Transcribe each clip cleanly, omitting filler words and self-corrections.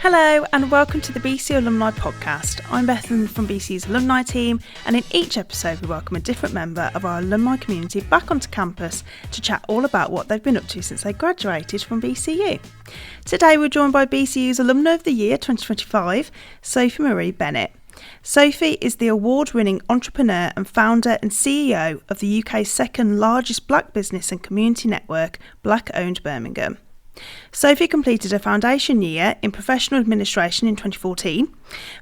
Hello and welcome to the BCU Alumni podcast. I'm Bethan from BCU's Alumni team, and in each episode we welcome a different member of our alumni community back onto campus to chat all about what they've been up to since they graduated from BCU. Today we're joined by BCU's Alumna of the Year 2025, Sophie Bennett. Sophie is the award-winning entrepreneur and founder and CEO of the UK's second largest black business and community network, Owned Birmingham. Sophie completed her foundation year in professional administration in 2014,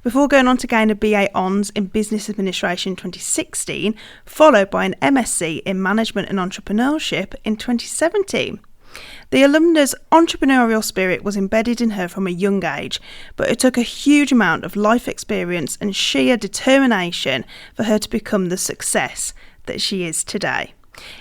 before going on to gain a BA Honours in business administration in 2016, followed by an MSc in management and entrepreneurship in 2017. The alumna's entrepreneurial spirit was embedded in her from a young age, but it took a huge amount of life experience and sheer determination for her to become the success that she is today.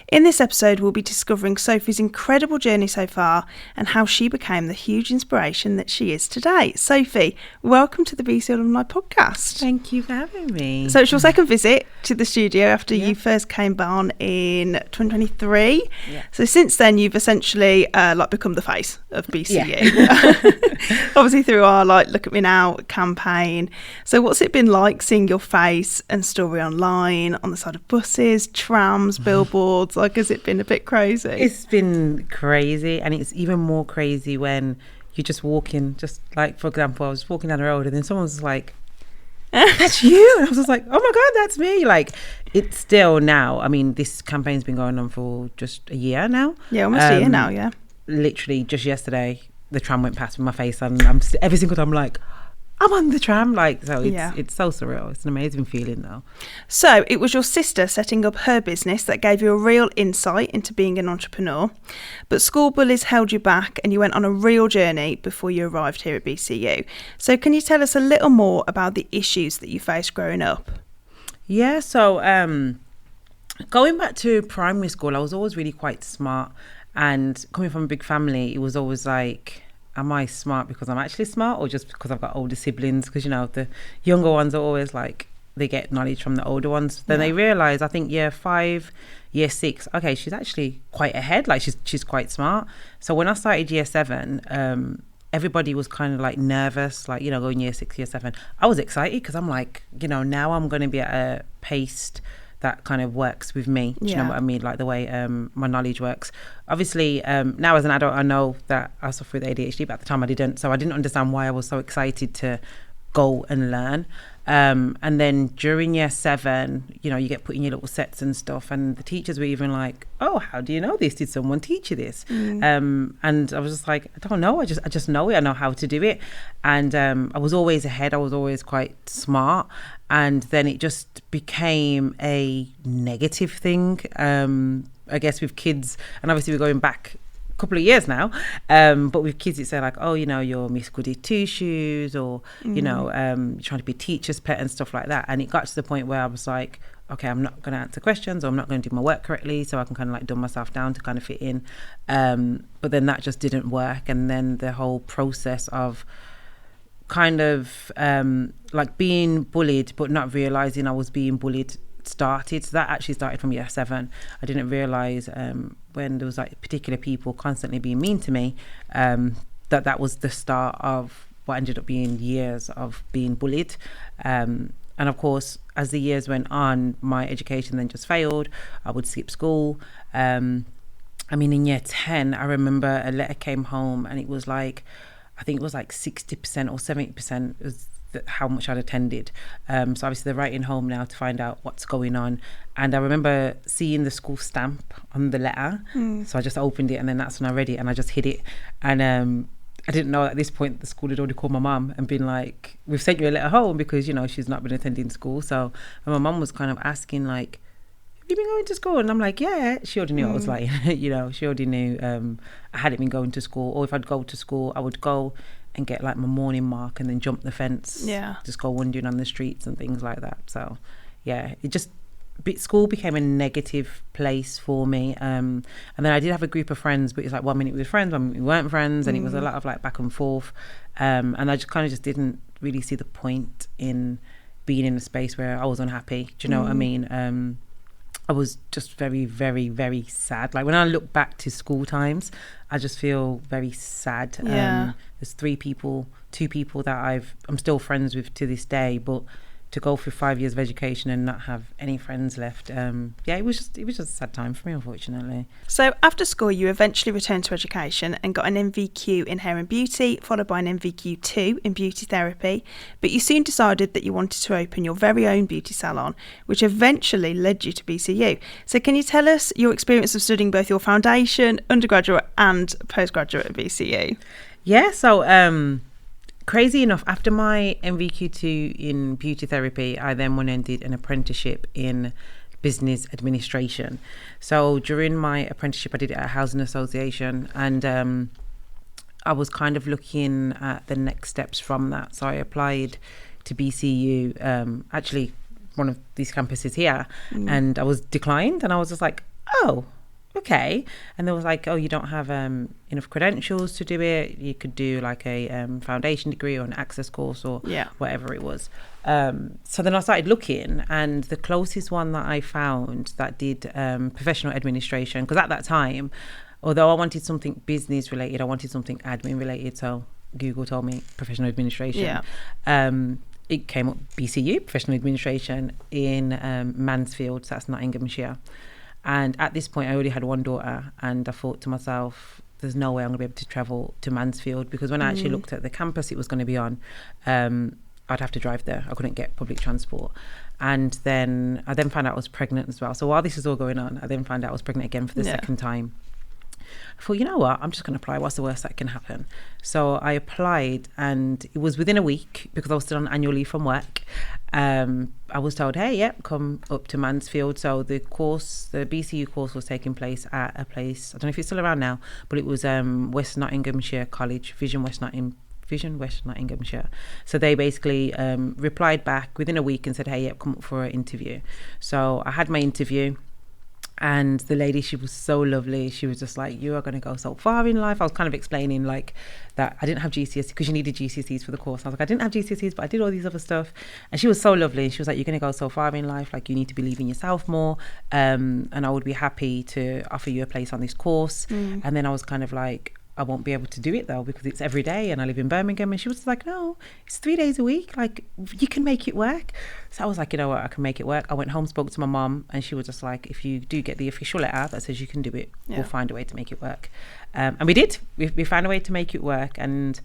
In this episode, we'll be discovering Sophie's incredible journey so far and how she became the huge inspiration that she is today. Sophie, welcome to the BCU Alumni podcast. Thank you for having me. So it's your second visit to the studio after you first came on in 2023. Yeah. So since then, you've essentially become the face of BCU. Yeah. Obviously through our Look At Me Now campaign. So what's it been like seeing your face and story online, on the side of buses, trams, billboards? Has it been a bit crazy? It's been crazy, and it's even more crazy when you're just walking, for example, I was walking down the road and then someone was like, that's you? And I was just like, oh my God, that's me. It's still now, I mean, this campaign's been going on for just a year now. Yeah, almost a year now, yeah. Literally just yesterday, the tram went past with my face on. Every single time I'm like, I'm on the tram, it's so surreal. It's an amazing feeling though. So it was your sister setting up her business that gave you a real insight into being an entrepreneur, but school bullies held you back and you went on a real journey before you arrived here at BCU. So can you tell us a little more about the issues that you faced growing up? Yeah, so going back to primary school, I was always really quite smart, and coming from a big family, it was always like, am I smart because I'm actually smart, or just because I've got older siblings? Because, the younger ones are always they get knowledge from the older ones. Then they realise, I think year 5, year 6, okay, she's actually quite ahead. She's quite smart. So when I started year 7, everybody was kind of nervous, going year 6, year 7. I was excited because I'm now I'm going to be at a pace that kind of works with me. Do you know what I mean? The way my knowledge works. Obviously, now as an adult, I know that I suffer with ADHD, but at the time I didn't. So I didn't understand why I was so excited to go and learn. And then during year 7, you get put in your little sets and stuff. And the teachers were even like, oh, how do you know this? Did someone teach you this? And I was just like, I don't know. I just know it. I know how to do it. And I was always ahead. I was always quite smart. And then it just became a negative thing, I guess, with kids. And obviously we're going back a couple of years now. But with kids, it's like, oh, you're Miss Goody Two Shoes, or, you're trying to be a teacher's pet and stuff like that. And it got to the point where I was like, okay, I'm not going to answer questions, or I'm not going to do my work correctly, so I can kind of dumb myself down to kind of fit in. But then that just didn't work. And then the whole process of kind of being bullied but not realizing I was being bullied started. So that actually started from year 7. I didn't realize when there was particular people constantly being mean to me, that was the start of what ended up being years of being bullied. And of course, as the years went on, my education then just failed. I would skip school. In year 10, I remember a letter came home, and it was I think it was 60% or 70% was how much I'd attended. So obviously they're writing home now to find out what's going on. And I remember seeing the school stamp on the letter. So I just opened it, and then that's when I read it, and I just hid it. And I didn't know at this point the school had already called my mum and been like, we've sent you a letter home because, she's not been attending school. So my mum was kind of asking have you been going to school? And I'm like, yeah. She already knew I was lying. She already knew I hadn't been going to school. Or if I'd go to school, I would go and get my morning mark and then jump the fence. Yeah. Just go wandering on the streets and things like that. So yeah, school became a negative place for me. And then I did have a group of friends, but it's 1 minute we were friends, 1 minute we weren't friends. And it was a lot of back and forth. And I just kind of just didn't really see the point in being in a space where I was unhappy. Do you know what I mean? I was just very, very, very sad. Like when I look back to school times, I just feel very sad. There's two people that I'm still friends with to this day, but to go through 5 years of education and not have any friends left, it was just a sad time for me, unfortunately. So after school, you eventually returned to education and got an NVQ in hair and beauty, followed by an NVQ2 in beauty therapy. But you soon decided that you wanted to open your very own beauty salon, which eventually led you to BCU. So can you tell us your experience of studying both your foundation, undergraduate and postgraduate at BCU? Yeah, so crazy enough, after my NVQ2 in beauty therapy, I then went and did an apprenticeship in business administration. So during my apprenticeship, I did it at a housing association, and I was kind of looking at the next steps from that. So I applied to BCU, actually one of these campuses here, and I was declined, and I was just like, oh, okay. And they was like, oh, you don't have enough credentials to do it. You could do like a foundation degree or an access course or whatever it was. So then I started looking, and the closest one that I found that did professional administration, because at that time, although I wanted something business related, I wanted something admin related. So Google told me professional administration. It came up BCU, professional administration in Mansfield, so that's Nottinghamshire. And at this point, I already had one daughter, and I thought to myself, there's no way I'm going to be able to travel to Mansfield, because when I actually looked at the campus it was going to be on, I'd have to drive there. I couldn't get public transport. And then I found out I was pregnant as well. So while this is all going on, I then found out I was pregnant again for the second time. I thought, you know what, I'm just going to apply. What's the worst that can happen? So I applied, and it was within a week, because I was still on annual leave from work. I was told, hey, come up to Mansfield. So the BCU course was taking place at a place, I don't know if it's still around now, but it was West Nottinghamshire College, Vision West Nottinghamshire. So they basically replied back within a week and said, hey, come up for an interview. So I had my interview. And the lady, she was so lovely. She was just like, you are going to go so far in life. I was kind of explaining like that I didn't have GCSEs, because you needed GCSEs for the course. I was like, I didn't have GCSEs, but I did all these other stuff. And she was so lovely. She was like, you're going to go so far in life. Like, you need to believe in yourself more. And I would be happy to offer you a place on this course. And then I was kind of like, I won't be able to do it though, because it's every day and I live in Birmingham. And she was like, no, it's 3 days a week. Like, you can make it work. So I was like, you know what, I can make it work. I went home, spoke to my mum, and she was just like, if you do get the official letter that says you can do it, we'll find a way to make it work. And we did. We found a way to make it work. And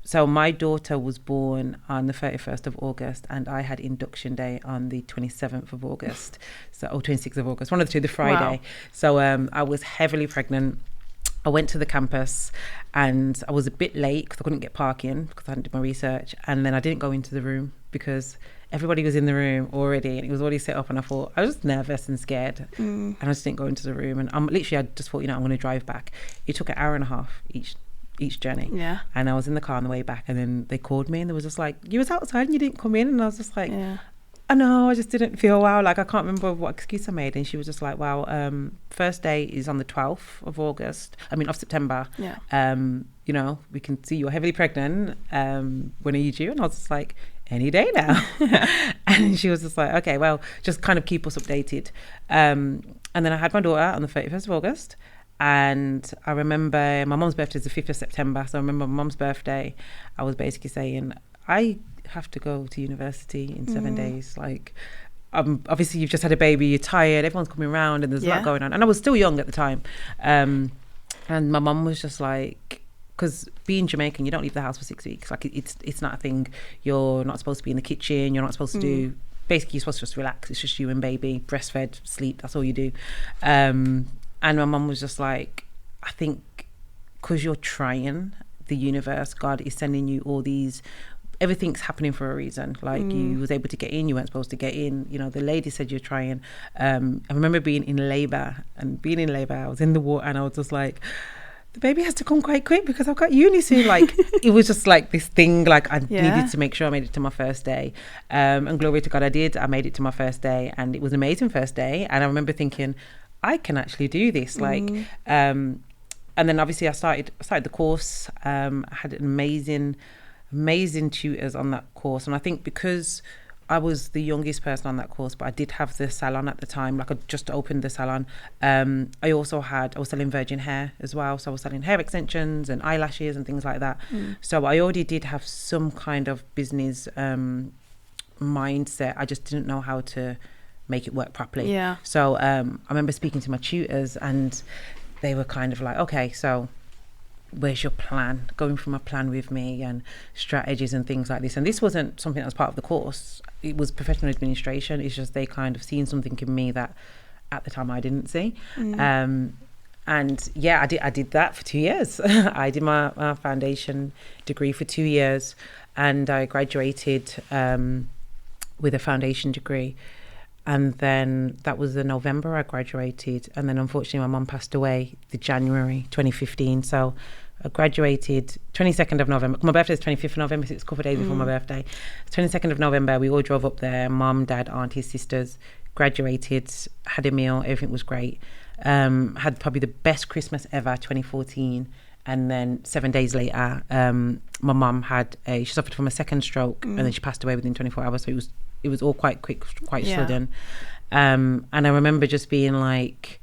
so my daughter was born on the 31st of August, and I had induction day on the 27th of August. So, 26th of August, one of the two, the Friday. Wow. So I was heavily pregnant. I went to the campus, and I was a bit late because I couldn't get parking because I hadn't done my research. And then I didn't go into the room because everybody was in the room already, and it was already set up. And I thought, I was just nervous and scared. And I just didn't go into the room. And I just thought, I'm going to drive back. It took an hour and a half each journey. Yeah. And I was in the car on the way back, and then they called me, and they was just like, you was outside and you didn't come in. And I was just like, I know, I just didn't feel well. Like, I can't remember what excuse I made. And she was just like, well, first day is on the 12th of September. Yeah. We can see you're heavily pregnant. When are you due? And I was just like, any day now. And she was just like, okay, well, just kind of keep us updated. And then I had my daughter on the 31st of August. And I remember my mum's birthday is the 5th of September. So I remember my mum's birthday, I was basically saying, I have to go to university in 7 days. Like, obviously you've just had a baby, you're tired, everyone's coming around, and there's a lot going on. And I was still young at the time. And my mum was just like, because being Jamaican, you don't leave the house for 6 weeks. Like, it's not a thing. You're not supposed to be in the kitchen. You're not supposed to do, basically you're supposed to just relax. It's just you and baby, breastfed, sleep. That's all you do. And my mum was just like, I think because you're trying, the universe, God is sending you all these, everything's happening for a reason. Like, you was able to get in, you weren't supposed to get in. The lady said you're trying. I remember being in labour, I was in the water, and I was just like, the baby has to come quite quick because I've got uni soon. Like, it was just like this thing, like I needed to make sure I made it to my first day. And glory to God, I did. I made it to my first day, and it was an amazing first day. And I remember thinking, I can actually do this. Like, and then obviously I started the course. I had an amazing tutors on that course. And I think because I was the youngest person on that course, but I did have the salon at the time. Like I just opened the salon. I was selling virgin hair as well. So I was selling hair extensions and eyelashes and things like that. So I already did have some kind of business mindset. I just didn't know how to make it work properly. Yeah. So I remember speaking to my tutors and they were kind of like, okay, so where's your plan? Going from a plan with me and strategies and things like this. And this wasn't something that was part of the course. It was professional administration. It's just they kind of seen something in me that at the time I didn't see. And yeah, I did that for 2 years. I did my foundation degree for 2 years and I graduated with a foundation degree. And then that was in November I graduated. And then unfortunately my mum passed away the January 2015. So I graduated 22nd of November. My birthday is 25th of November, so it's a couple of days before my birthday. 22nd of November, we all drove up there. Mum, dad, aunties, sisters, graduated, had a meal, everything was great. Had probably the best Christmas ever, 2014. And then 7 days later, my mum she suffered from a second stroke and then she passed away within 24 hours. So it was all quite quick, quite sudden. And I remember just being like,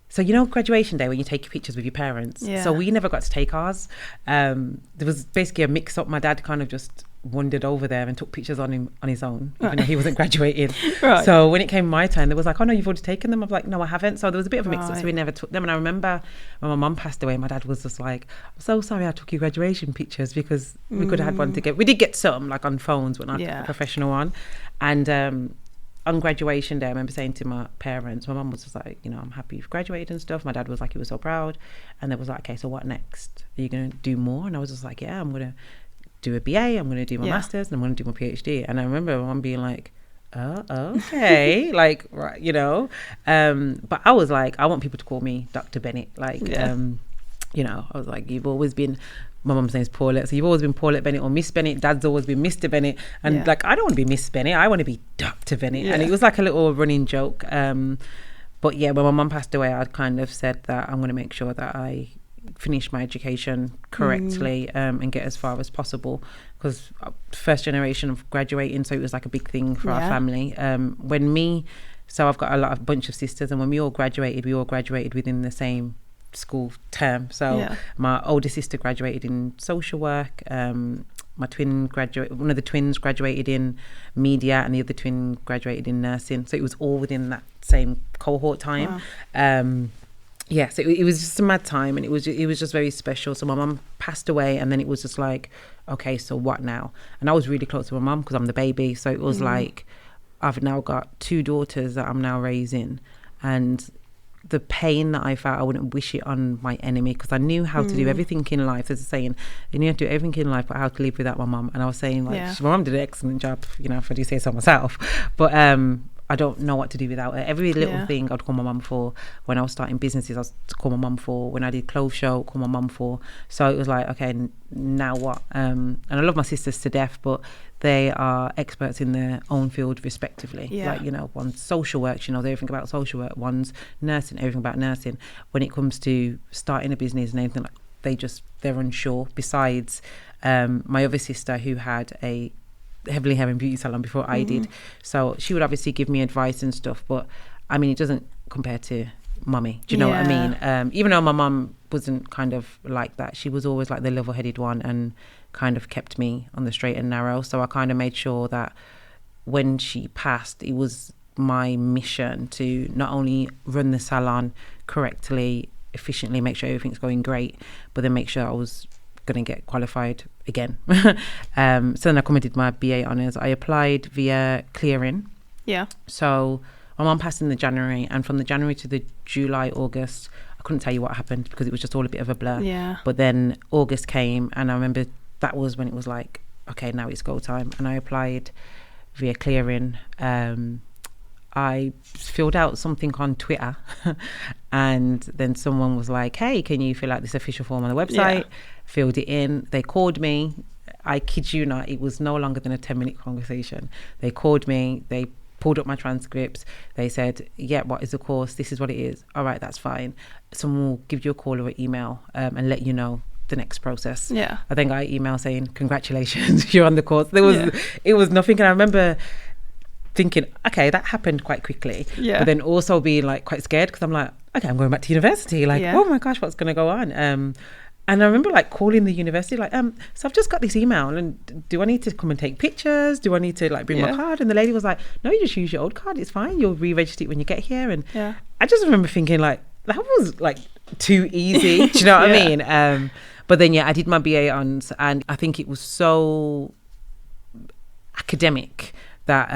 so graduation day when you take your pictures with your parents. Yeah. So we never got to take ours. There was basically a mix up. My dad kind of just wandered over there and took pictures on his own, even though he wasn't graduating. Right. So when it came my time, there was like, oh no, you've already taken them. I was like, no, I haven't. So there was a bit of a mix up, so we never took them. And I remember when my mum passed away, my dad was just like, I'm so sorry I took your graduation pictures because we could have had one together. We did get some like on phones, but not a professional one. And on graduation day, I remember saying to my parents, my mum was just like, I'm happy you've graduated and stuff. My dad was like, he was so proud. And they was like, okay, so what next? Are you going to do more? And I was just like, yeah, I'm going to do a BA, I'm going to do my master's, and I'm going to do my PhD. And I remember my mum being like, oh, okay, like, right, but I was like, I want people to call me Dr. Bennett. Like, I was like, you've always been, my mum's name is Paulette, so you've always been Paulette Bennett or Miss Bennett. Dad's always been Mr. Bennett. And like, I don't want to be Miss Bennett, I want to be Dr. Bennett. And it was like a little running joke. But yeah, when my mum passed away, I'd kind of said that I'm going to make sure that I finish my education correctly and get as far as possible, because first generation of graduating, so it was like a big thing for our family. So I've got a bunch of sisters, and when we all graduated within the same school term. So my older sister graduated in social work, one of the twins graduated in media, and the other twin graduated in nursing. So it was all within that same cohort time. So it was just a mad time, and it was just very special. So my mum passed away, and then it was just like, okay, so what now? And I was really close to my mum because I'm the baby. So it was like, I've now got 2 daughters that I'm now raising, and the pain that I felt, I wouldn't wish it on my enemy, because I knew how to do everything in life. There's a saying, you knew how to do everything in life, but how to live without my mum. And I was saying, like, my mum did an excellent job, if I do say so myself. But I don't know what to do without her. Every little thing I'd call my mum for. When I was starting businesses, I was to call my mum for. When I did clothes show, I'd call my mum for. So it was like, okay, now what? And I love my sisters to death, but they are experts in their own field respectively. Like, one's social work, she knows everything about social work. One's nursing, everything about nursing. When it comes to starting a business and anything, like, they're unsure. Besides my other sister, who had a heavily hair and beauty salon before I did, so she would obviously give me advice and stuff, but I mean, it doesn't compare to mummy. Do you know what I mean? Even though my mum wasn't kind of like that, she was always like the level-headed one and kind of kept me on the straight and narrow. So I kind of made sure that when she passed, it was my mission to not only run the salon correctly, efficiently, make sure everything's going great, but then make sure I was going to get qualified again. So then I come and did my BA honours. I applied via clearing. So my mum passed in the January, and from the January to the July, August, I couldn't tell you what happened because it was just all a bit of a blur. But then August came, and I remember that was when it was like, okay, now it's go time. And I applied via clearing. I filled out something on Twitter and then someone was like, hey, can you fill out this official form on the website? Filled it in. They called me. I kid you not, it was no longer than a 10-minute conversation. They called me. They pulled up my transcripts. They said, yeah, what is the course? This is what it is. All right, that's fine. Someone will give you a call or an email and let you know the next process. I think I emailed saying, congratulations, you're on the course. It was nothing. And I remember thinking, okay, that happened quite quickly. Yeah. But then also being like quite scared because I'm like, okay, I'm going back to university. Like, oh my gosh, what's going to go on? And I remember like calling the university, like, so I've just got this email, and do I need to come and take pictures? Do I need to like bring my card? And the lady was like, no, you just use your old card. It's fine. You'll re-register it when you get here. And I just remember thinking like, that was like too easy. Do you know what I mean? But then, I did my BA Hons, and I think it was so academic that,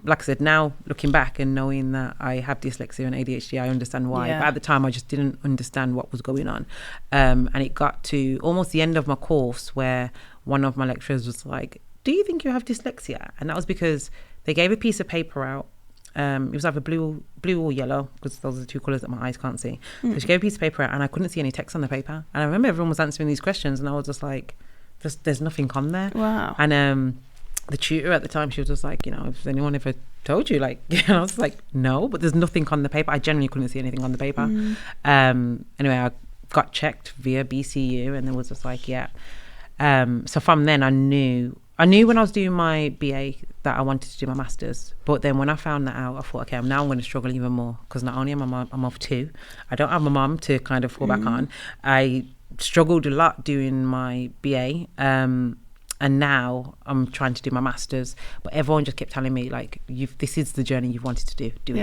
like I said, now looking back and knowing that I have dyslexia and ADHD, I understand why. But at the time, I just didn't understand what was going on. And it got to almost the end of my course where one of my lecturers was like, do you think you have dyslexia? And that was because they gave a piece of paper out. It was either blue or yellow, because those are the two colours that my eyes can't see. So she gave a piece of paper out, and I couldn't see any text on the paper. And I remember everyone was answering these questions, and I was just like, there's nothing on there. Wow. And the tutor at the time, she was just like, has anyone ever told you? Like, I was like, no, but there's nothing on the paper. I genuinely couldn't see anything on the paper. Anyway, I got checked via BCU, and there was just like, so from then I knew when I was doing my BA that I wanted to do my master's. But then when I found that out, I thought, okay, now I'm going to struggle even more, because not only I'm of two, I don't have my mum to kind of fall back on. I struggled a lot doing my BA, and now I'm trying to do my master's, but everyone just kept telling me like, this is the journey you've wanted to do. Do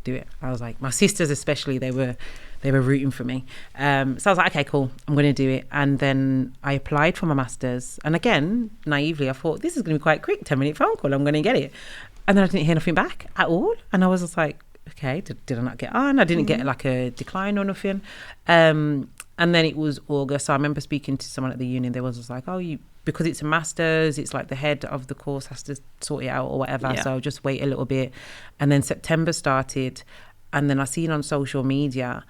it. I was like, my sisters especially, they were rooting for me. So I was like, okay, cool, I'm going to do it. And then I applied for my master's, and again, naively, I thought this is going to be quite quick, 10-minute phone call, I'm going to get it. And then I didn't hear nothing back at all, and I was just like, okay, did I not get on? I didn't get like a decline or nothing. And then it was August. So I remember speaking to someone at the uni, they was just like, because it's a master's, it's like the head of the course has to sort it out or whatever. So just wait a little bit. And then September started, and then I seen on social media,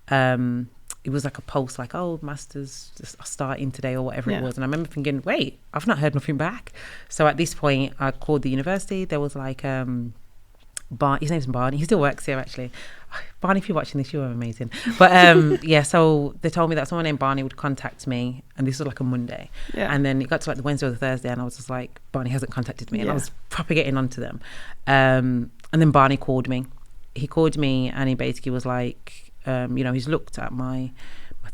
it was like a post like, masters starting today or whatever it was. And I remember thinking, wait, I've not heard nothing back. So at this point, I called the university. There was like, his name's Barney. He still works here, actually. Barney, if you're watching this, you're amazing. But so they told me that someone named Barney would contact me, and this was like a Monday. And then it got to like the Wednesday or the Thursday, and I was just like, Barney hasn't contacted me. And I was proper getting onto them. And then Barney called me. He called me, and he basically was like, he's looked at my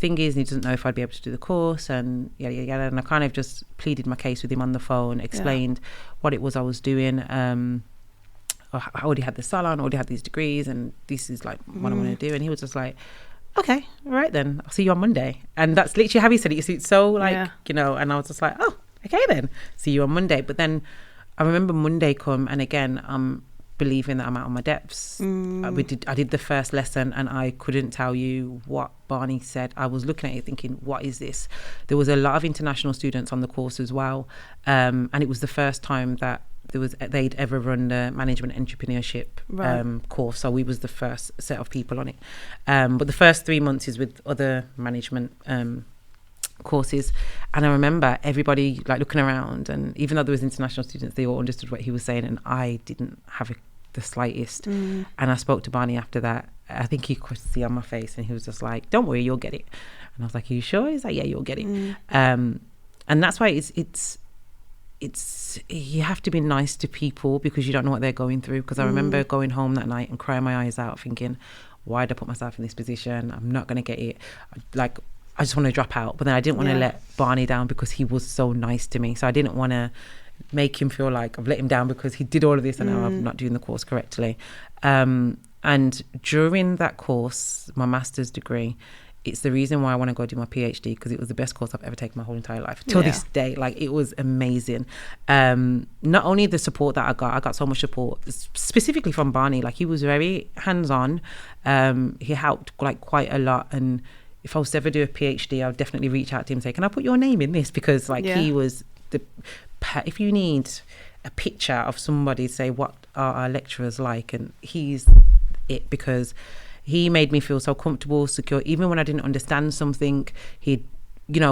thingies, and he doesn't know if I'd be able to do the course, and yada yada yada. And I kind of just pleaded my case with him on the phone, explained what it was I was doing. I already had the salon, I already had these degrees, and this is like what I want to do. And he was just like, okay, all right then, I'll see you on Monday. And that's literally how he said it. It's so like, and I was just like, oh, okay then, see you on Monday. But then I remember Monday come, and again, I'm believing that I'm out of my depths. I did the first lesson, and I couldn't tell you what Barney said. I was looking at it thinking, what is this? There was a lot of international students on the course as well. And it was the first time that they'd ever run the Management and Entrepreneurship course, so we was the first set of people on it. But the first 3 months is with other management courses, and I remember everybody like looking around, and even though there was international students, they all understood what he was saying, and I didn't have the slightest. And I spoke to Barney after that. I think he could see on my face, and he was just like, don't worry, you'll get it. And I was like, are you sure? He's like, yeah, you'll get it. And that's why it's you have to be nice to people, because you don't know what they're going through. Because I remember going home that night and crying my eyes out thinking, why did I put myself in this position? I'm not going to get it. I just want to drop out. But then I didn't want to let Barney down, because he was so nice to me. So I didn't want to make him feel like I've let him down because he did all of this and now I'm not doing the course correctly. And during that course, my master's degree, it's the reason why I want to go do my PhD, because it was the best course I've ever taken my whole entire life till this day. Like, it was amazing. Not only the support that I got so much support specifically from Barney. Like, he was very hands-on. He helped like quite a lot, and if I was to ever do a PhD, I'll definitely reach out to him and say, can I put your name in this? Because like he was if you need a picture of somebody, say what are our lecturers like, and he's it, because he made me feel so comfortable, secure. Even when I didn't understand something, he'd,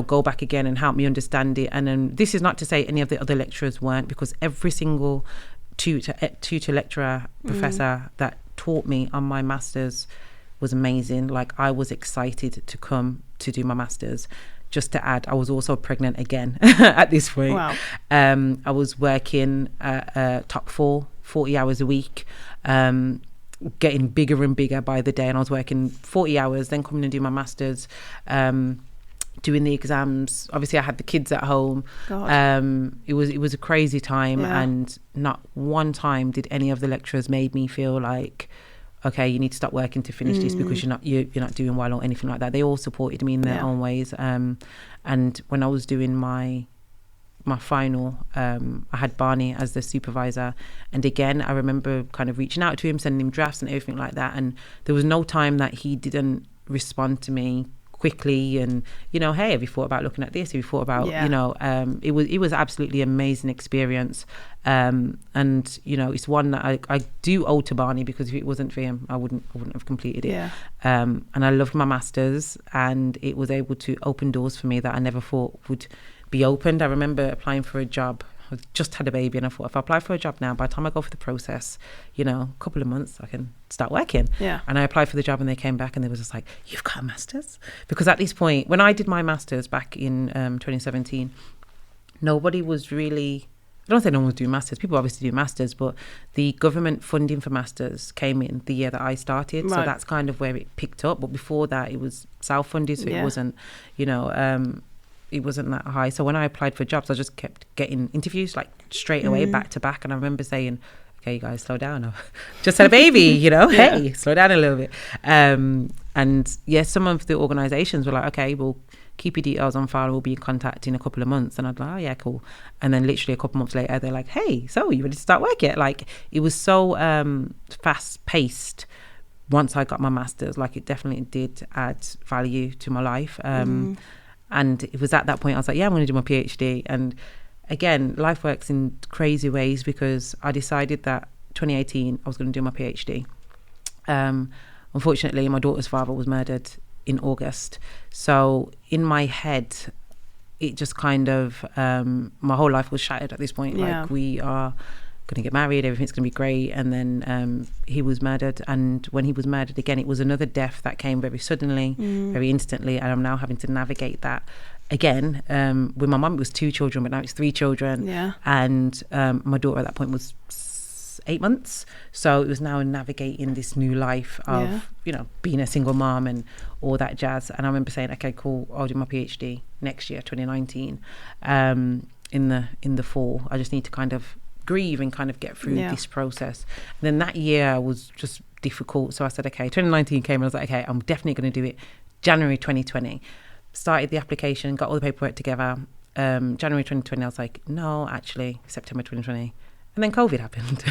go back again and help me understand it. And then this is not to say any of the other lecturers weren't, because every single tutor, lecturer, professor that taught me on my master's was amazing. Like, I was excited to come to do my master's. Just to add, I was also pregnant again at this point. Wow. I was working at top 4 40 hours a week, getting bigger and bigger by the day. And I was working 40 hours, then coming and do my master's, doing the exams. Obviously I had the kids at home. It was a crazy time, and not one time did any of the lecturers made me feel like, okay, you need to stop working to finish this because you're not doing well or anything like that. They all supported me in their own ways. And when I was doing my final, I had Barney as the supervisor, and again I remember kind of reaching out to him, sending him drafts and everything like that, and there was no time that he didn't respond to me quickly and, you know, hey, have you thought about looking at this, have you thought about you know, it was absolutely amazing experience, and you know, it's one that I do owe to Barney, because if it wasn't for him I wouldn't have completed it. And I loved my masters, and it was able to open doors for me that I never thought would be opened. I remember applying for a job. I just had a baby, and I thought, if I apply for a job now, by the time I go for the process, you know, a couple of months I can start working. And I applied for the job, and they came back and they were just like, you've got a master's? Because at this point, when I did my master's back in 2017, nobody was really, I don't say no one was doing masters, people obviously do masters, but the government funding for masters came in the year that I started. So that's kind of where it picked up. But before that it was self-funded, so it wasn't, you know, it wasn't that high. So when I applied for jobs, I just kept getting interviews like straight away, back to back. And I remember saying, okay, you guys, slow down. I've just had a baby, you know, hey, slow down a little bit. And yes, some of the organizations were like, okay, we'll keep your details on file, we'll be in contact in a couple of months. And I'd like, oh yeah, cool. And then literally a couple months later, they're like, hey, so you ready to start work yet? Like, it was so fast paced once I got my master's. Like, it definitely did add value to my life. And it was at that point I was like, yeah, I'm going to do my PhD. And again, life works in crazy ways, because I decided that 2018 I was going to do my PhD. Unfortunately, my daughter's father was murdered in August. So in my head, it just kind of, my whole life was shattered at this point. Like, we are going to get married, everything's going to be great. And then he was murdered. And when he was murdered again, it was another death that came very suddenly, very instantly. And I'm now having to navigate that again. With my mum, it was 2 children, but now it's 3 children. And my daughter at that point was 8 months. So it was now navigating this new life of, you know, being a single mom and all that jazz. And I remember saying, okay, cool, I'll do my PhD next year, 2019, in the fall. I just need to kind of grieve and kind of get through this process. And then that year was just difficult. So I said, okay, 2019 came and I was like, okay, I'm definitely going to do it. January 2020, started the application, got all the paperwork together. January 2020, I was like, no, actually, September 2020. And then COVID happened.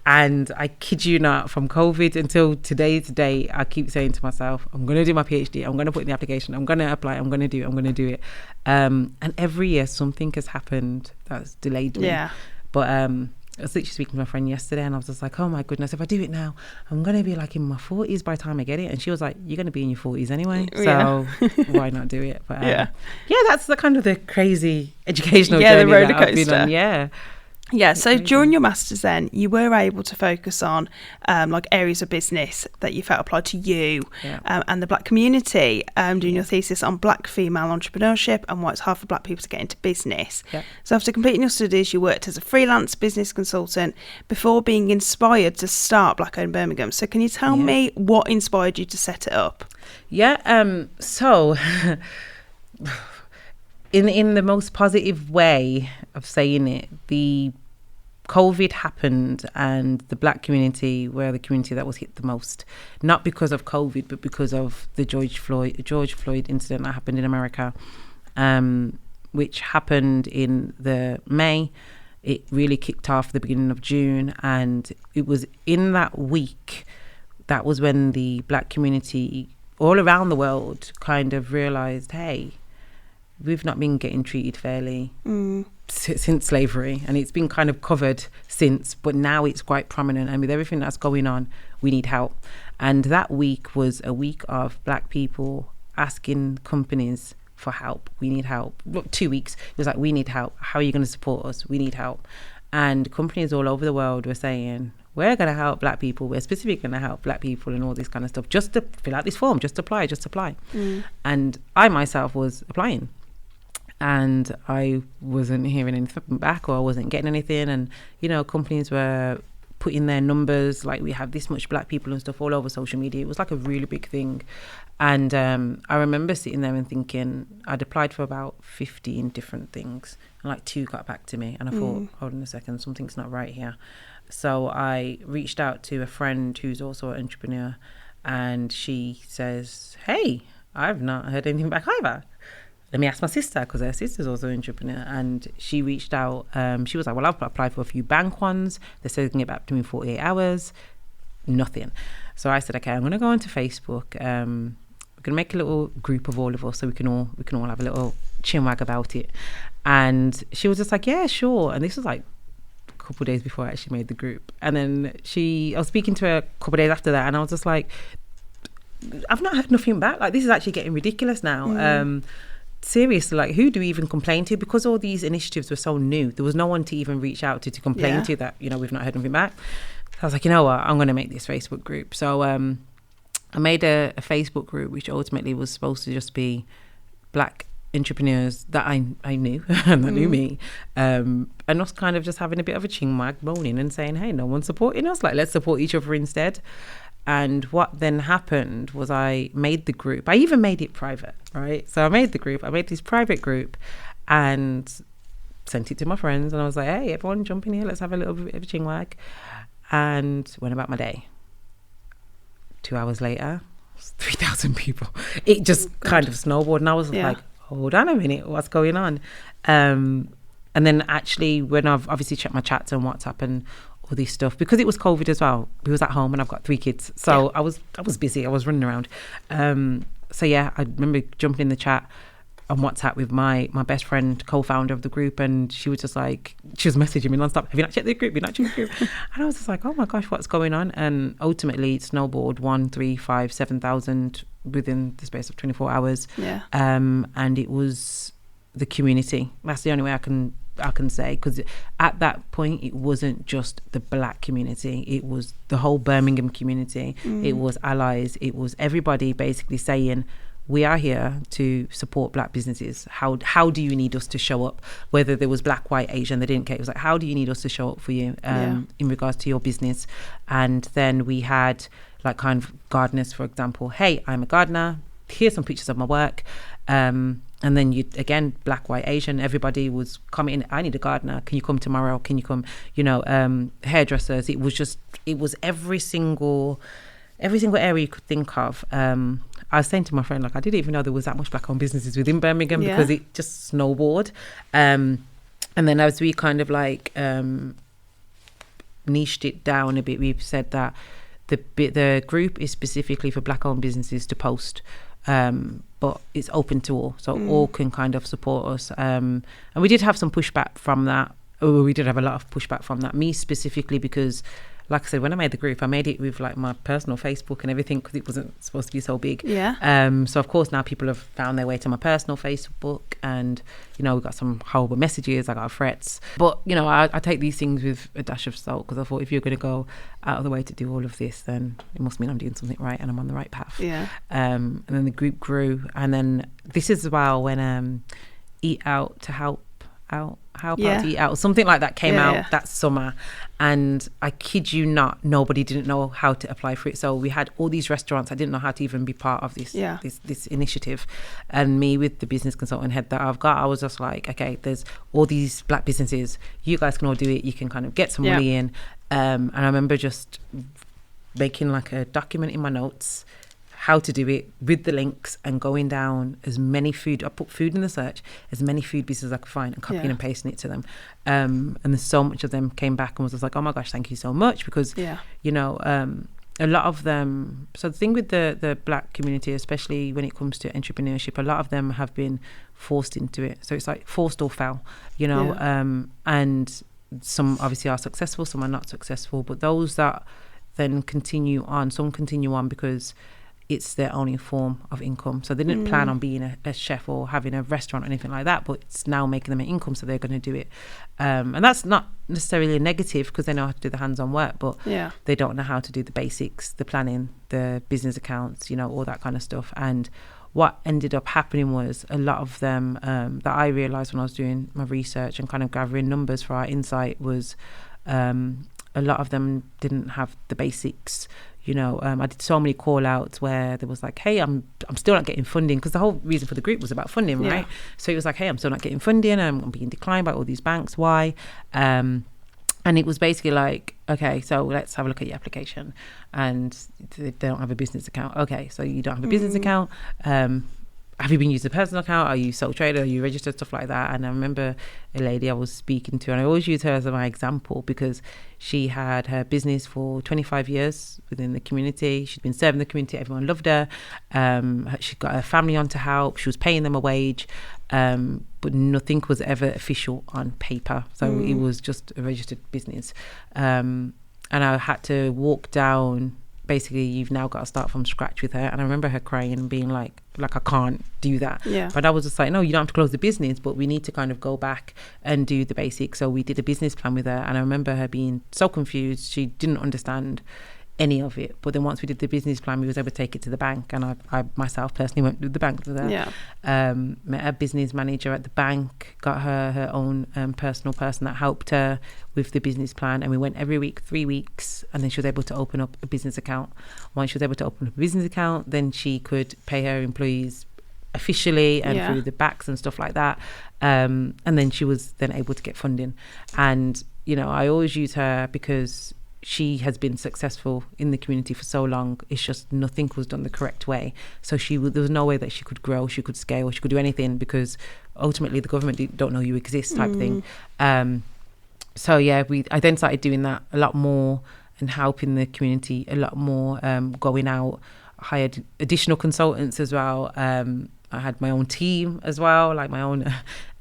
And I kid you not, from COVID until today's date, I keep saying to myself, I'm going to do my PhD. I'm going to put in the application. I'm going to apply. I'm going to do it. And every year something has happened that's delayed me. But I was literally speaking to my friend yesterday, and I was just like, oh my goodness, if I do it now, I'm going to be like in my 40s by the time I get it. And she was like, you're going to be in your 40s anyway, so why not do it? But that's the kind of the crazy educational journey the roller that I've been on. So during your masters then, you were able to focus on like areas of business that you felt applied to you and the Black community, doing your thesis on Black female entrepreneurship and why it's hard for Black people to get into business. So after completing your studies, you worked as a freelance business consultant before being inspired to start Owned Birmingham. So can you tell me what inspired you to set it up? So in the most positive way of saying it, the COVID happened and the Black community were the community that was hit the most, not because of COVID, but because of the George Floyd incident that happened in America, which happened in the May. It really kicked off the beginning of June, and it was in that week that was when the Black community all around the world kind of realized, hey, we've not been getting treated fairly since slavery, and it's been kind of covered since, but now it's quite prominent, and with everything that's going on, we need help. And that week was a week of Black people asking companies for help. We need help. Look, 2 weeks, it was like, we need help. How are you going to support us? We need help. And companies all over the world were saying, we're going to help Black people. We're specifically going to help Black people and all this kind of stuff. Just to fill out this form, just apply. And I myself was applying. and I wasn't hearing anything back, or I wasn't getting anything. And, you know, companies were putting their numbers, like, we have this much black people and stuff all over social media. It was like a really big thing. And I remember sitting there and thinking, I'd applied for about 15 different things, and like 2 got back to me. And I thought, hold on a second, something's not right here. So I reached out to a friend who's also an entrepreneur, and she says, hey, I've not heard anything back either. Let me ask my sister, because her sister's also an entrepreneur. And she reached out. She was like, well, I've applied for a few bank ones. They said they can get back to me in 48 hours. Nothing. So I said, okay, I'm going to go onto Facebook. We're going to make a little group of all of us, so we can all have a little chinwag about it. And she was just like, yeah, sure. And this was like a couple of days before I actually made the group. And then I was speaking to her a couple of days after that, and I was just like, I've not heard nothing back. Like, this is actually getting ridiculous now. Seriously, like, who do we even complain to? Because all these initiatives were so new, there was no one to even reach out to complain to that, you know, we've not heard anything back. So I was like, you know what, I'm going to make this Facebook group. So I made a Facebook group, which ultimately was supposed to just be black entrepreneurs that I knew and that knew me, and us kind of just having a bit of a chinwag, moaning and saying, hey, no one's supporting us, like, let's support each other instead. And what then happened was I made the group. I even made it private, right? So I made the group. I made this private group and sent it to my friends. And I was like, hey, everyone jump in here. Let's have a little bit of a chinwag. And went about my day. 2 hours later, 3,000 people. It just kind of snowballed. And I was like, hold on a minute, what's going on? And then actually, when I've obviously checked my chats and WhatsApp and all this stuff, because it was COVID as well, we was at home and I've got 3 kids, so I was busy, I was running around. So yeah, I remember jumping in the chat on WhatsApp with my best friend, co-founder of the group, and she was just like, she was messaging me non-stop, have you not checked the group, have you not checked the group? And I was just like, oh my gosh, what's going on? And ultimately it snowballed 1, 3, 5, 7,000 within the space of 24 hours. And it was the community. That's the only way I can say, because at that point it wasn't just the black community, it was the whole Birmingham community. It was allies, it was everybody basically saying, we are here to support black businesses. How do you need us to show up? Whether there was black, white, Asian, they didn't care. It was like, how do you need us to show up for you in regards to your business? And then we had like kind of gardeners, for example. Hey, I'm a gardener, here's some pictures of my work. And then you, again, black, white, Asian, everybody was coming in, I need a gardener, can you come tomorrow, can you come, you know, hairdressers. It was every single area you could think of. I was saying to my friend, like, I didn't even know there was that much black owned businesses within Birmingham, because it just snowballed. And then as we kind of like niched it down a bit, we've said that the group is specifically for black owned businesses to post, but it's open to all, so all can kind of support us. And we did have some pushback from that. We did have a lot of pushback from that. Me specifically, because like I said, when I made the group, I made it with like my personal Facebook and everything, because it wasn't supposed to be so big. So of course now people have found their way to my personal Facebook, and you know, we got some horrible messages, I got threats. But you know, I take these things with a dash of salt, because I thought, if you're going to go out of the way to do all of this, then it must mean I'm doing something right and I'm on the right path. And then the group grew, and then this is well when Eat Out to Help Out, Eat Out, something like that came out that summer. And I kid you not, nobody didn't know how to apply for it. So we had all these restaurants, I didn't know how to even be part of this this initiative. And me, with the business consultant head that I've got, I was just like, okay, there's all these black businesses, you guys can all do it, you can kind of get some money in. And I remember just making like a document in my notes, how to do it with the links, and going down as many food, I put food in the search, as many food businesses I could find, and copying and pasting it to them. And there's so much of them came back and was just like, oh my gosh, thank you so much, because you know, a lot of them, so the thing with the black community, especially when it comes to entrepreneurship, a lot of them have been forced into it. So it's like forced or fell, you know. And some obviously are successful, some are not successful, but those that then continue on, some continue on because it's their only form of income. So they didn't plan on being a chef or having a restaurant or anything like that, but it's now making them an income, so they're going to do it. And that's not necessarily a negative, because they know how to do the hands-on work, but they don't know how to do the basics, the planning, the business accounts, you know, all that kind of stuff. And what ended up happening was a lot of them that I realised when I was doing my research and kind of gathering numbers for our insight was a lot of them didn't have the basics. You know, I did so many call outs where there was like, hey, I'm still not getting funding, because the whole reason for the group was about funding, right? So it was like, hey, I'm still not getting funding, I'm being declined by all these banks, why? And it was basically like, okay, so let's have a look at your application. And they don't have a business account. Okay, so you don't have a business account. Have you been using a personal account? Are you sole trader? Are you registered? Stuff like that. And I remember a lady I was speaking to, and I always use her as my example, because she had her business for 25 years within the community. She'd been serving the community. Everyone loved her. She got her family on to help. She was paying them a wage. But nothing was ever official on paper. So it was just a registered business. And I had to walk down, basically, you've now got to start from scratch with her. And I remember her crying and being like I can't do that. But I was just like, no, you don't have to close the business, but we need to kind of go back and do the basics. So we did a business plan with her, and I remember her being so confused. She didn't understand any of it. But then once we did the business plan, we was able to take it to the bank, and I myself personally went to the bank with her. Met a business manager at the bank, got her own personal person that helped her with the business plan, and we went every week, 3 weeks, and then she was able to open up a business account. Once she was able to open up a business account, then she could pay her employees officially and through the backs and stuff like that, and then she was then able to get funding. And you know, I always use her because she has been successful in the community for so long. It's just nothing was done the correct way. So there was no way that she could grow, she could scale, she could do anything, because ultimately the government don't know you exist type thing. So yeah, I then started doing that a lot more and helping the community a lot more, going out. I hired additional consultants as well. I had my own team as well, like my own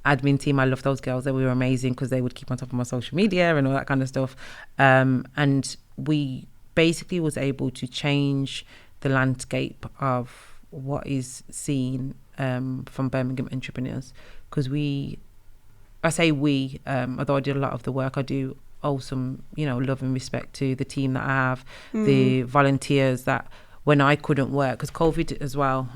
admin team. I love those girls. They were amazing because they would keep on top of my social media and all that kind of stuff. And we basically was able to change the landscape of what is seen from Birmingham entrepreneurs. Because although I did a lot of the work, I do owe some, you know, love and respect to the team that I have, the volunteers that when I couldn't work, because COVID as well,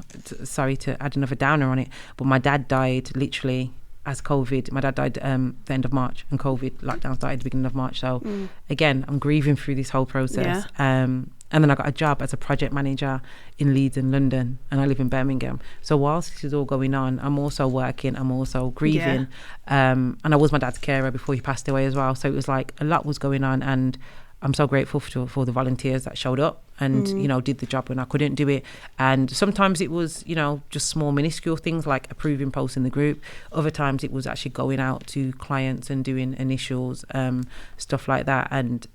sorry to add another downer on it, but my dad died literally as COVID. My dad died the end of March, and COVID lockdown started the beginning of March. So again, I'm grieving through this whole process. And then I got a job as a project manager in Leeds and London, and I live in Birmingham. So whilst this is all going on, I'm also working, I'm also grieving. And I was my dad's carer before he passed away as well. So it was like a lot was going on, and I'm so grateful for the volunteers that showed up and, you know, did the job when I couldn't do it. And sometimes it was, you know, just small minuscule things like approving posts in the group. Other times it was actually going out to clients and doing initials, stuff like that. And,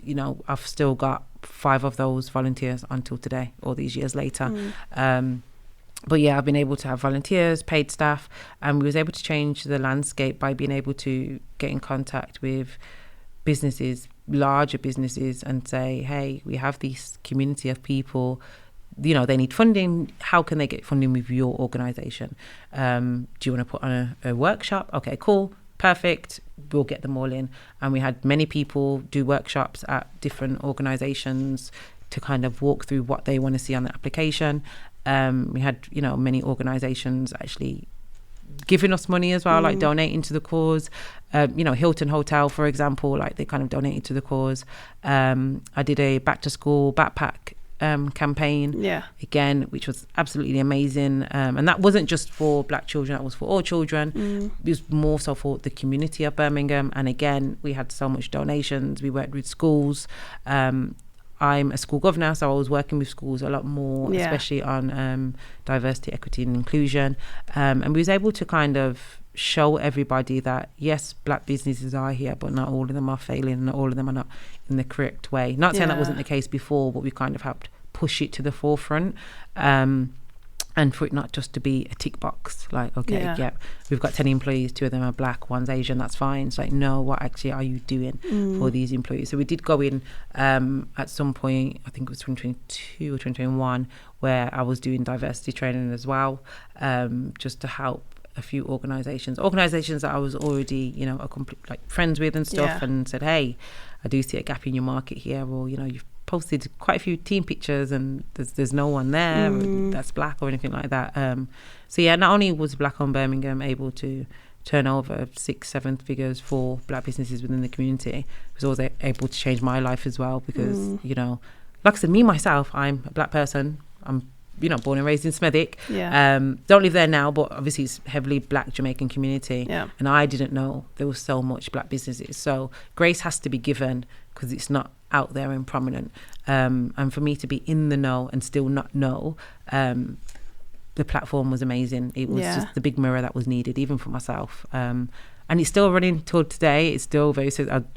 you know, I've still got 5 of those volunteers until today, all these years later. But yeah, I've been able to have volunteers, paid staff, and we was able to change the landscape by being able to get in contact with businesses, larger businesses, and say, hey, we have this community of people, you know, they need funding. How can they get funding with your organisation? Do you want to put on a workshop? Okay, cool, perfect, we'll get them all in. And we had many people do workshops at different organisations to kind of walk through what they want to see on the application. We had, you know, many organisations actually giving us money as well, like donating to the cause. You know, Hilton Hotel, for example, like they kind of donated to the cause. I did a back to school backpack campaign, again, which was absolutely amazing. And that wasn't just for Black children, that was for all children. It was more so for the community of Birmingham. And again, we had so much donations. We worked with schools. I'm a school governor, so I was working with schools a lot more, especially on diversity, equity and inclusion. And we was able to kind of show everybody that, yes, Black businesses are here, but not all of them are failing, and not all of them are not in the correct way. Not saying that wasn't the case before, but we kind of helped push it to the forefront. And for it not just to be a tick box, like, okay, yep, we've got 10 employees, 2 of them are black, 1's Asian, that's fine. It's like, no, what actually are you doing for these employees? So we did go in at some point, I think it was 2022 or 2021, where I was doing diversity training as well, just to help a few organisations that I was already, you know, like friends with and stuff, and said, hey, I do see a gap in your market here, or, you know, you've posted quite a few team pictures and there's no one there that's black or anything like that. So yeah, not only was Black Owned Birmingham able to turn over 6-7 figures for black businesses within the community, it was also able to change my life as well, because you know, like I said, me myself, I'm a black person, I'm, you know, born and raised in Smethwick. Don't live there now, but obviously it's heavily black Jamaican community, and I didn't know there was so much black businesses. So grace has to be given, because it's not out there and prominent, and for me to be in the know and still not know, the platform was amazing. It was just the big mirror that was needed, even for myself, and it's still running till today. It's still very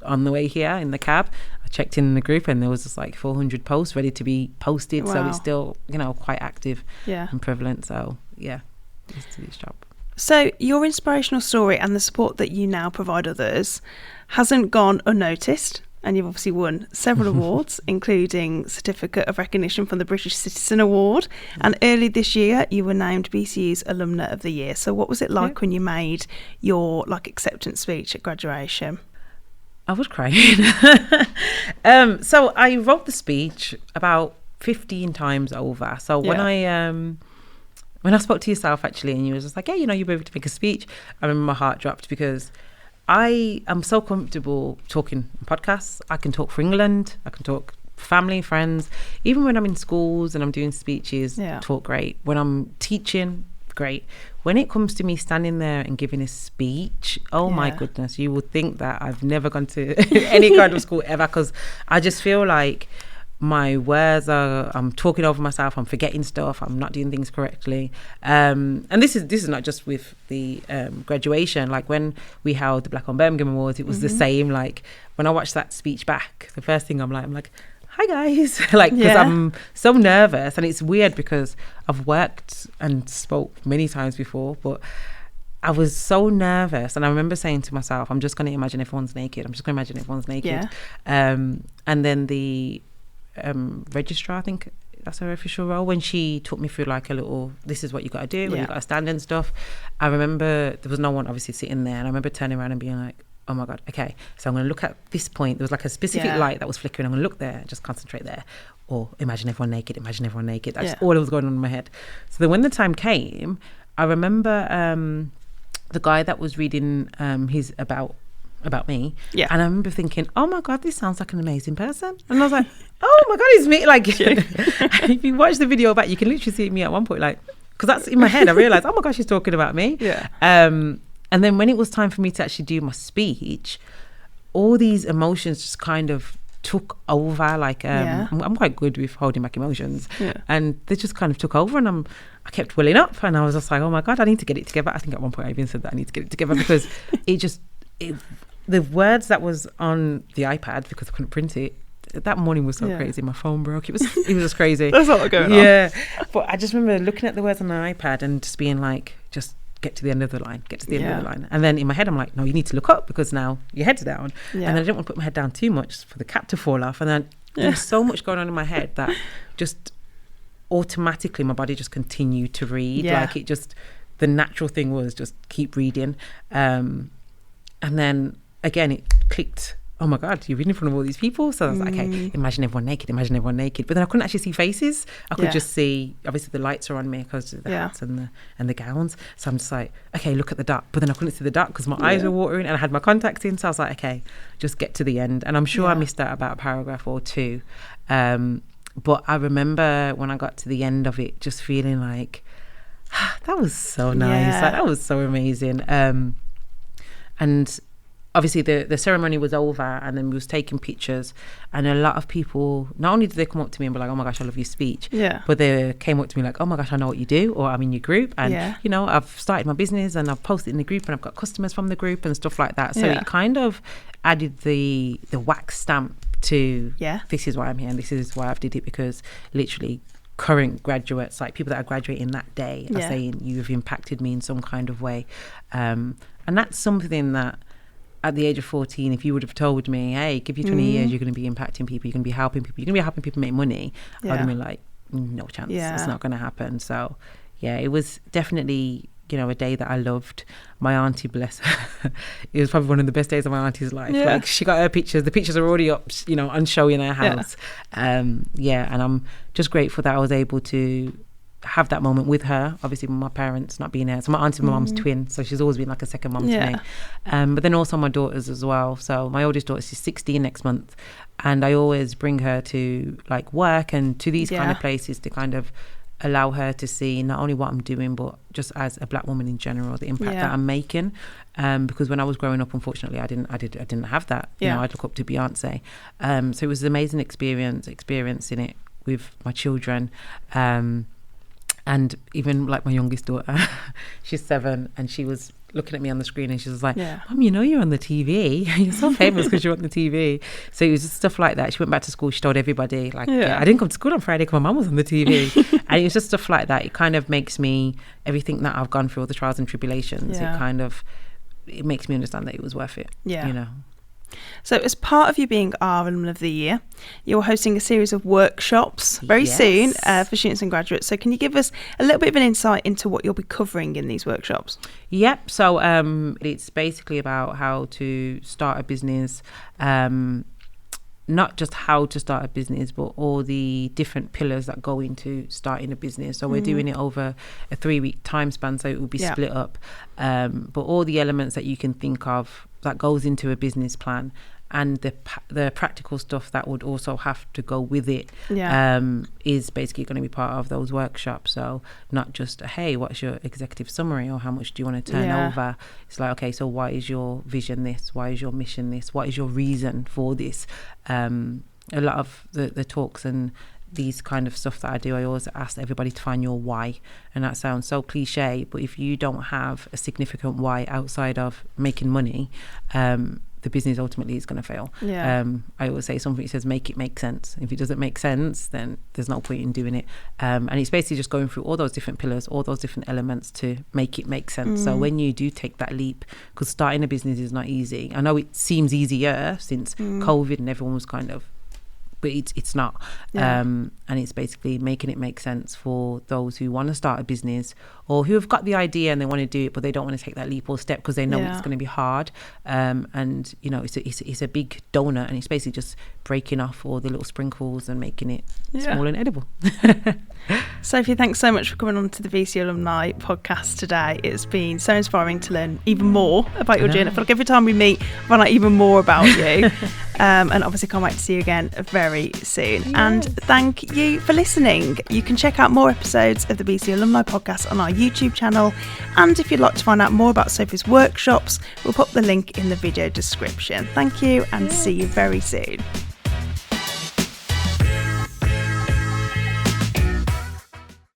on the way here in the cab, I checked in the group and there was just like 400 posts ready to be posted. So it's still, you know, quite active and prevalent. So yeah, it's this job. So your inspirational story and the support that you now provide others hasn't gone unnoticed, and you've obviously won several awards, including Certificate of Recognition from the British Citizen Award, and early this year you were named BCU's Alumna of the Year. So what was it like when you made your acceptance speech at graduation? I was crying. So I wrote the speech about 15 times over. So when I spoke to yourself actually, and you was just like, yeah, you know, you'll be able to make a speech, I remember my heart dropped, because I am so comfortable talking on podcasts. I can talk for England, I can talk for family, friends. Even when I'm in schools and I'm doing speeches, talk great. When I'm teaching, great. When it comes to me standing there and giving a speech, my goodness, you would think that I've never gone to any kind of school ever, because I just feel like my words I'm talking over myself, I'm forgetting stuff, I'm not doing things correctly, and this is not just with the graduation. Like when we held the Black Owned Birmingham Awards, it was the same. Like when I watched that speech back, the first thing I'm like hi guys, like, because I'm so nervous, and it's weird because I've worked and spoke many times before, but I was so nervous. And I remember saying to myself, I'm just going to imagine everyone's naked, and then the registrar, I think that's her official role, when she took me through like a little, this is what you got to do, when you got to stand and stuff, I remember there was no one obviously sitting there, and I remember turning around and being like, oh my God, okay, so I'm going to look at this point. There was like a specific light that was flickering. I'm going to look there, just concentrate there, or imagine everyone naked. That's all that was going on in my head. So then when the time came, I remember the guy that was reading his about me, and I remember thinking, oh my God, this sounds like an amazing person. And I was like, oh my God, it's me. Like if you watch the video back, you can literally see me at one point, like, because that's in my head, I realized, oh my gosh, she's talking about me. And then when it was time for me to actually do my speech, all these emotions just kind of took over. Like I'm quite good with holding back emotions, and they just kind of took over, and I kept welling up, and I was just like, oh my God, I need to get it together. I think at one point I even said that I need to get it together, because the words that was on the iPad, because I couldn't print it, that morning was so crazy. My phone broke. It was just crazy. There's a lot going on. Yeah. But I just remember looking at the words on the iPad and just being like, just get to the end of the line, And then in my head, I'm like, no, you need to look up, because now your head's down. And then I didn't want to put my head down too much for the cap to fall off. And then there was so much going on in my head that just automatically my body just continued to read. Like it just, the natural thing was just keep reading. And then again, it clicked. Oh my God, you're reading in front of all these people. So I was like, okay, imagine everyone naked. But then I couldn't actually see faces. I could just see, obviously the lights are on me because of the hats and the gowns. So I'm just like, okay, look at the dark. But then I couldn't see the dark because my eyes were watering, and I had my contacts in. So I was like, okay, just get to the end. And I'm sure I missed out about a paragraph or two. But I remember when I got to the end of it, just feeling like, that was so nice. Like, that was so amazing. And obviously the ceremony was over, and then we was taking pictures, and a lot of people, not only did they come up to me and be like, oh my gosh, I love your speech, but they came up to me like, oh my gosh, I know what you do, or I'm in your group, and you know, I've started my business and I've posted in the group, and I've got customers from the group and stuff like that. So it kind of added the wax stamp to this is why I'm here and this is why I've did it, because literally current graduates, like people that are graduating that day, are Yeah. saying you've impacted me in some kind of way. And that's something that at the age of 14, if you would have told me, hey, give you 20 years, you're going to be impacting people, you're going to be helping people, you're going to be helping people make money, I would have been like, no chance, it's not going to happen. So yeah, it was definitely, you know, a day that I loved. My auntie, bless her, it was probably one of the best days of my auntie's life. Like, she got her pictures, the pictures are already up, you know, on show in her house. And I'm just grateful that I was able to have that moment with her, obviously with my parents not being there. So my auntie and my mum's twin, so she's always been like a second mum to me. But then also my daughters as well. So my oldest daughter, she's 16 next month, and I always bring her to like work and to these kind of places to kind of allow her to see not only what I'm doing, but just as a black woman in general, the impact that I'm making. Because when I was growing up, unfortunately, I didn't have that. You know, I'd look up to Beyonce. So it was an amazing experiencing it with my children. And even like my youngest daughter, she's 7, and she was looking at me on the screen and she was like, Mum, you know you're on the TV. You're so famous because you're on the TV. So it was just stuff like that. She went back to school, she told everybody, like, I didn't come to school on Friday because my mum was on the TV. And it was just stuff like that. It kind of makes me, everything that I've gone through, all the trials and tribulations, it makes me understand that it was worth it, you know. So as part of you being our Alumna of the Year, you're hosting a series of workshops very soon for students and graduates. So can you give us a little bit of an insight into what you'll be covering in these workshops? Yep. So it's basically about how to start a business, not just how to start a business, but all the different pillars that go into starting a business. So we're doing it over a 3-week time span, so it will be split up. But all the elements that you can think of that goes into a business plan, and the practical stuff that would also have to go with it is basically going to be part of those workshops. So not just, hey, what's your executive summary, or how much do you want to turn over? It's like, okay, so why is your vision this? Why is your mission this? What is your reason for this? A lot of the talks and these kind of stuff that I do, I always ask everybody to find your why. And that sounds so cliche, but if you don't have a significant why outside of making money, the business ultimately is going to fail. I always say something that says make it make sense. If it doesn't make sense, then there's no point in doing it. And it's basically just going through all those different pillars, all those different elements to make it make sense. So when you do take that leap, because starting a business is not easy. I know it seems easier since COVID and everyone was kind of, but it's not. And it's basically making it make sense for those who want to start a business, or who have got the idea and they want to do it, but they don't want to take that leap or step because they know it's going to be hard. And you know, it's a big donut, and it's basically just breaking off all the little sprinkles and making it small and edible. Sophie, thanks so much for coming on to the BCU Alumni podcast today. It's been so inspiring to learn even more about your journey. I feel like every time we meet, I find out even more about you. And obviously can't wait to see you again very soon. And thank you for listening. You can check out more episodes of the BCU Alumni podcast on our YouTube channel. And if you'd like to find out more about Sophie's workshops, we'll put the link in the video description. Thank you, and see you very soon.